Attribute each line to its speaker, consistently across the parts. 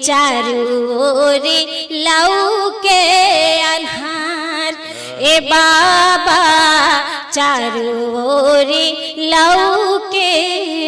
Speaker 1: चारू ओर लौके अन्हार। ए बाबा चारू ओर लौके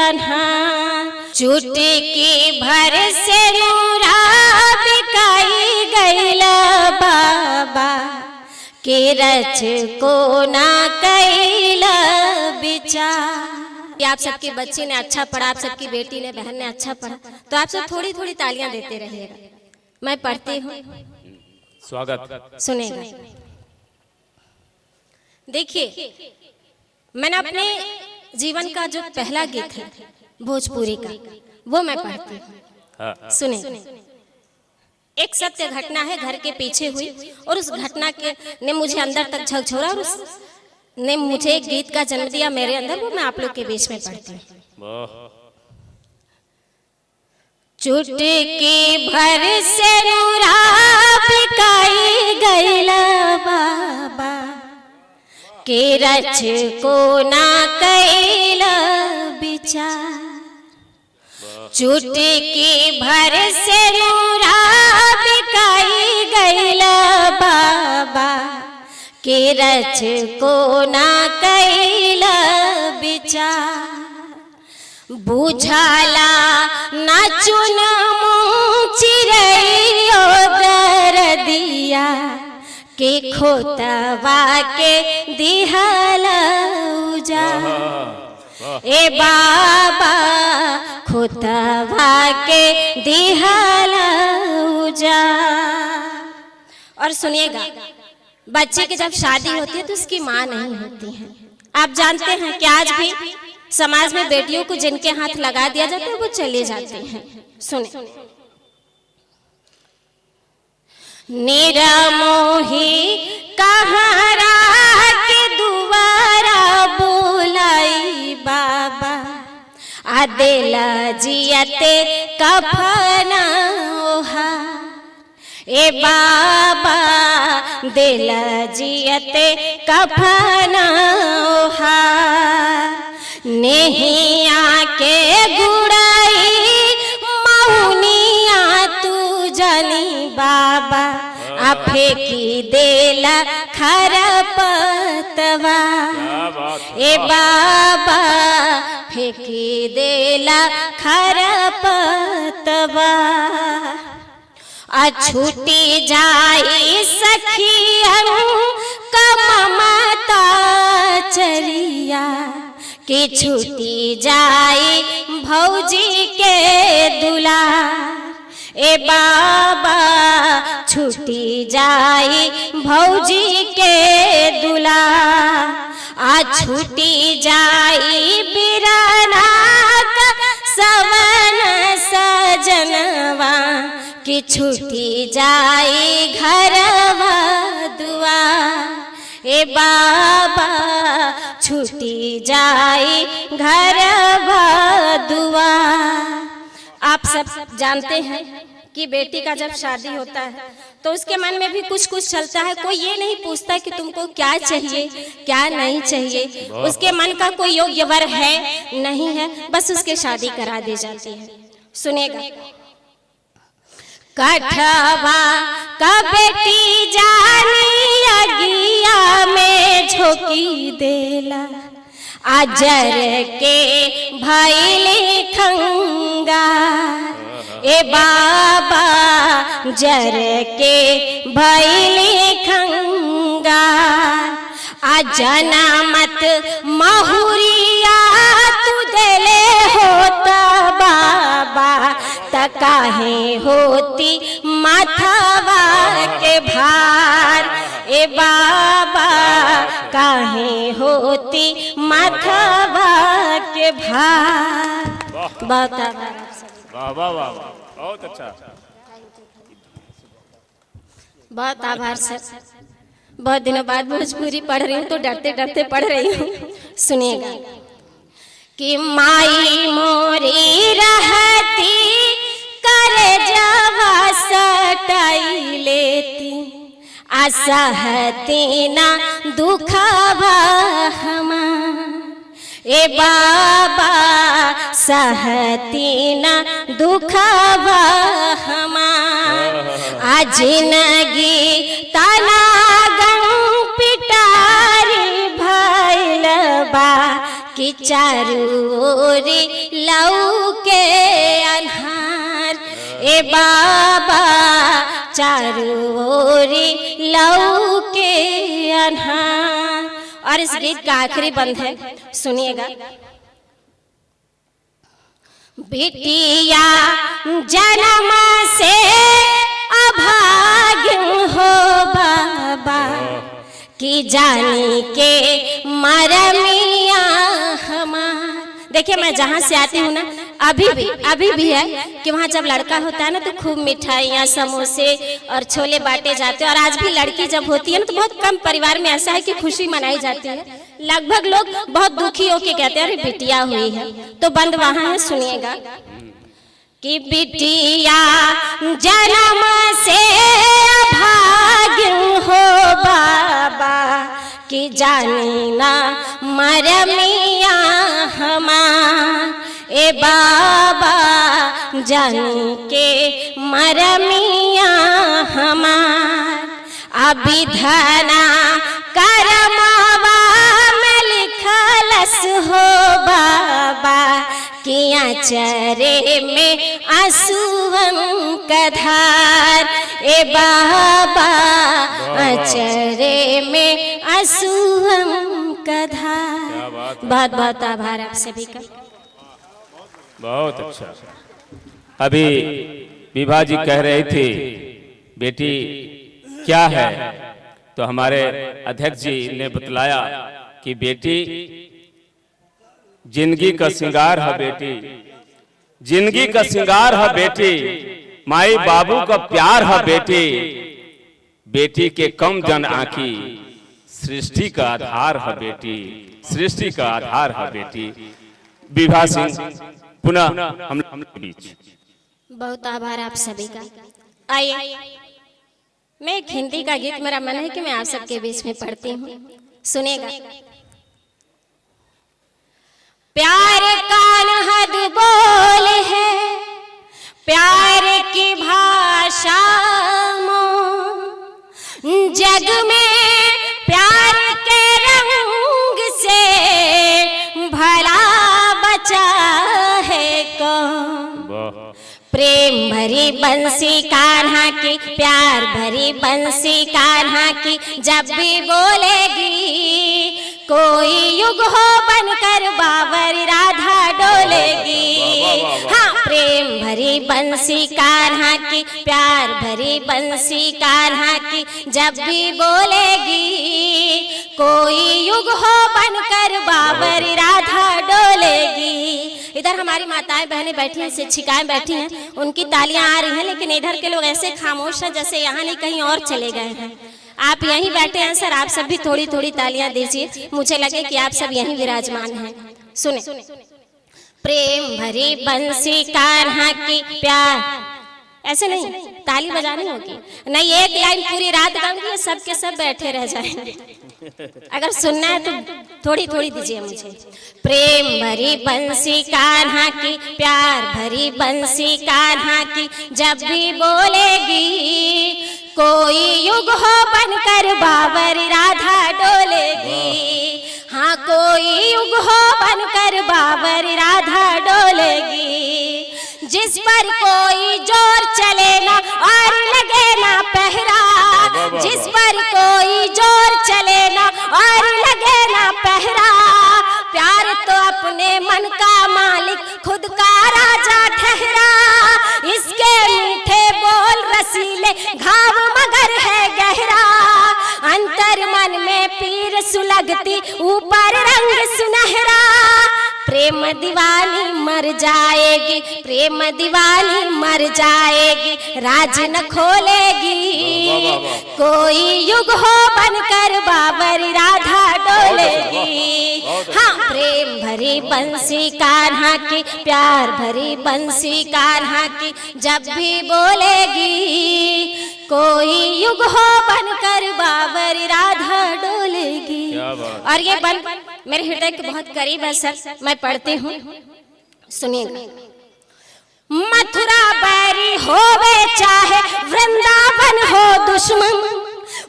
Speaker 1: अन्हार। चुटकी भर से नूरा बिकाई गैला बाबा के रच को ना कैला विचार। आप सबके बच्चे ने अच्छा पढ़ा, आप सबकी बेटी ने, बहन ने अच्छा पढ़ा, तो आप सब थोड़ी थोड़ी तालियां देते रहिएगा। मैं पढ़ती हूँ,
Speaker 2: स्वागत
Speaker 1: सुनेगा। देखिए, मैंने अपने जीवन का जो पहला गीत है भोजपुरी का, वो मैं पढ़ती हूँ, सुने। एक सत्य घटना है, घर के पीछे हुई, और उस घटना के ने मुझे अंदर तक झकझोरा और उस ने मुझे एक गीत का जन्म दिया मेरे अंदर, वो मैं आप लोग के बीच में पढ़ती हूँ। चुटकी भर से नूरा बिकाई गैला बाबा के रच को ना कैला विचार। चुटकी भर से नूरा बिकाई गैला बाबा के रच को ना कैला विचार। बुझाला ना चुन चिड़ैयो दर दिया के खोतवा के दिहला उजाड़। ए बाबा खोतवा के दिहला उजाड़। और सुनिएगा, बच्चे की जब शादी होती है तो उसकी माँ नहीं होती है। आप जानते हैं कि आज भी समाज में बेटियों को जिनके हाथ लगा दिया जाता है वो चले जाते हैं। सुने। निरमोही कहारा के दुआरा बुलाई बाबा आदेला जियते कफना ओहा। ए बाबा देला जियते कफना ओहा। नेहिया के गुड़ाई मौनिया तू जानी बाबा आफे की देला खरपतवा। ए बाबा फेंकी देला खरपतवा। छूटी जाई सखियन कममता चरिया कि छूटी जाई भौजी के दुलार। ए बाबा छूटी जाई भौजी के दुलार। छूटी जाई बिराना सवन सजनवा कि छूटी जाई घरवा दुआर। ए बाबा छूटी जाई घरवा दुआर। आप सब जानते हैं कि बेटी का जब शादी होता है तो उसके मन में भी कुछ कुछ चलता है। कोई ये नहीं पूछता कि तुमको क्या चाहिए क्या नहीं चाहिए, उसके मन का कोई योग्य वर है नहीं है, बस उसके शादी करा दी जाती है। सुनेगा। कठवा का बेटी जानी अगिया में झोंकी देला आजर के भइले खंगा। ए बाबा जर के भइले खंगा। जनमत महुरिया तू देले होता बाबा त काहे होती माथावा के भार। ए बाबा काहे होती माथावा के भार।
Speaker 2: वाह वाह वाह, बहुत अच्छा,
Speaker 1: बहुत आभार सर। बहुत दिनों बाद भोजपुरी पढ़ रही हूँ तो डरते डरते पढ़ रही हूँ। सुनिएगा कि माई मोरी रहती करे जवा सटाई लेती असहती ना दुखवा हमार। ए बाबा सहती न दुखवा हमार आ जिंदगी तना गम पिटारी भइल बा कि चारू ओरी लऊ के अन्हार ए बाबा चारू ओरी लऊ के अन्हार। और इस गीत का आखिरी बंद है, सुनिएगा। बिटिया जन्म से अभाग्य हो बाबा कि जानी के मरमिया हमार। देखिए मैं जहाँ से आती हूँ ना, अभी भी है कि वहाँ जब लड़का होता है ना तो खूब मिठाइयाँ समोसे और छोले बांटे जाते हैं। और आज भी लड़की जब होती है ना तो बहुत कम परिवार में ऐसा है कि खुशी मनाई जाती है। लगभग लोग बहुत दुखी होके कहते हैं अरे बिटिया हुई है। तो बंद वहाँ है, सुनिएगा कि बिटिया जन्म से अभाग्य हो बाबा कि जानी ना मरमिया हमार ए बाबा जानी के मरमिया हमार। अभी धना करमावा में लिखलस हो बाबा किया चरे में आंसुअन का धार ए बाबा अचरे में आंसुअन का धार। बहुत बहुत आभार आप सभी का।
Speaker 2: बहुत अच्छा। अभी विभा जी कह रही थी बेटी क्या है, तो हमारे अध्यक्ष जी ने बतलाया कि बेटी जिंदगी का श्रृंगार है बेटी, जिंदगी का श्रृंगार है बेटी, माई बाबू का प्यार है बेटी, बेटी के कम जन आंखी सृष्टि का आधार है बेटी, सृष्टि का आधार है बेटी। विभा सिंह पुनः हम बीच।
Speaker 1: बहुत आभार आप सभी का। आइए मैं एक हिंदी का गीत, मेरा मन है कि मैं आप सबके बीच में पढ़ती हूँ, सुनेगा। प्यार का हद बोल है प्यार की भाषा जग में प्यार के रंग से भला बचा है कौन। प्रेम भरी बंसी कान्हा की, प्यार भरी बंसी कान्हा की जब भी बोलेगी कोई युग हो बनकर बाबर राधा डोलेगी। हाँ प्रेम भरी बंसी कान्हा की, प्यार भरी बंसी कान्हा की जब भी बोलेगी कोई युग हो बनकर बाबर राधा डोलेगी। इधर हमारी माताएं बहनें बैठी हैं, शिक्षिकाएं बैठी हैं, उनकी तालियां आ रही हैं, लेकिन इधर के लोग ऐसे खामोश हैं जैसे यहाँ नहीं कहीं और चले गए हैं। आप यहीं बैठे हैं सर, आप सब भी थोड़ी थोड़ी तालियां दीजिए, मुझे लगे कि आप सब यहीं विराजमान हैं। सुने। प्रेम भरी बंसी कान्हा की, प्यार ऐसे नहीं ताली बजानी होगी, नहीं एक लाइन पूरी रात गाऊंगी, सब के सब बैठे रह जाएंगे। अगर सुनना है तो थोड़ी थोड़ी दीजिए मुझे। प्रेम भरी बंसी कान्हा की, प्यार भरी बंसी कान्हा की जब भी बोलेगी कोई युग हो बनकर बाबर राधा डोलेगी। हाँ कोई युग हो बनकर बाबर राधा डोलेगी। जिस पर कोई जोर चले ना और लगे ना पहरा, जिस पर कोई जोर चले ना और लगे ना पहरा, प्यार तो अपने मन का मालिक खुद का राजा ठहरा। इसके मीठे बोल रसीले घाव मगर है गहरा, अंतर मन में पीर सुलगती ऊपर रंग सुनहरा। प्रेम दीवानी मर जाएगी, प्रेम दीवानी मर जाएगी, राज न खोलेगी कोई युग हो बनकर बाबर राधा डोलेगी। हाँ प्रेम भरी बंसी कान्हा की, प्यार भरी बंसी कान्हा की जब भी बोलेगी कोई युग हो बनकर बाबर राधा डोलेगी। और ये मेरे हृदय के बहुत करीब है सर, मैं पढ़ती हूँ, सुनिएगा। मथुरा बैरी होवे चाहे वृंदावन हो दुश्मन,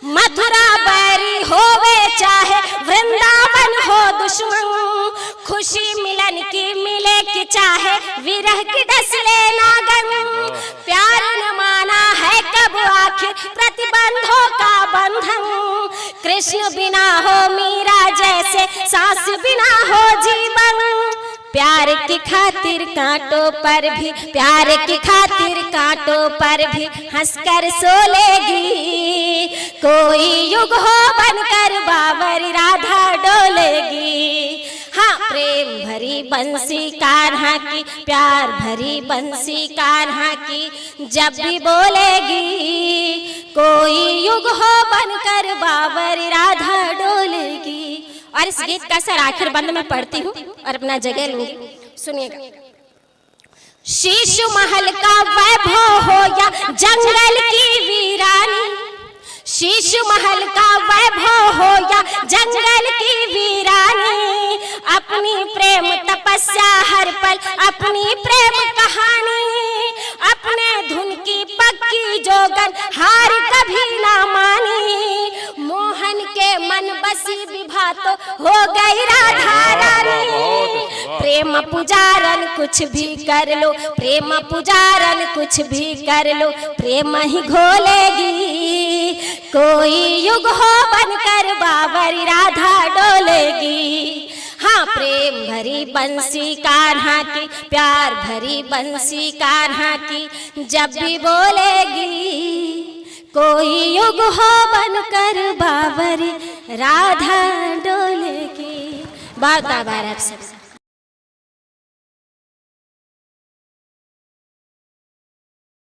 Speaker 1: मथुरा बैरी होवे चाहे वृंदावन हो दुश्मन, खुशी मिलन की मिले कि चाहे विरह की डस ले नागन, प्यार न माना है कब आखिर प्रतिबंधों का बंधन, कृष्ण बिना हो मीरा जैसे सांस बिना हो जीवन, प्यार की खातिर कांटों पर भी, प्यार की खातिर कांटों पर भी हंसकर सोलेगी, कोई युग हो बनकर बाबर राधा डोलेगी। हाँ, प्रेम भरी बंसी कान्हा की, प्यार भरी बंसी कान्हा की जब भी बोलेगी, कोई युग हो बनकर बाबर राधा डोलेगी। और इस गीत का सर आखिर बंद में पढ़ती हूँ और अपना जगह लूंगी, सुनिएगा। शीश महल का वैभव हो या जंगल की वीरानी, शीश महल का वैभव हो या जंगल की वीरानी, अपनी प्रेम तपस्या हर पल अपनी प्रेम कहानी, अपने धुन की पक्की जोगन हार कभी ना मानी, मोहन के मन बसी विभा तो हो गई राधा रानी, प्रेम पुजारन कुछ भी कर लो, प्रेम पुजारन कुछ भी कर लो, प्रेम ही घोलेगी, कोई युग हो बनकर बाबर राधा डोलेगी। हाँ, प्रेम भरी बंसी कान्हा की, प्यार भरी बंसी कान्हा की जब भी बोलेगी, कोई युग हो बनकर बाबर राधा डोलेगी। बहुत आभार आप सब।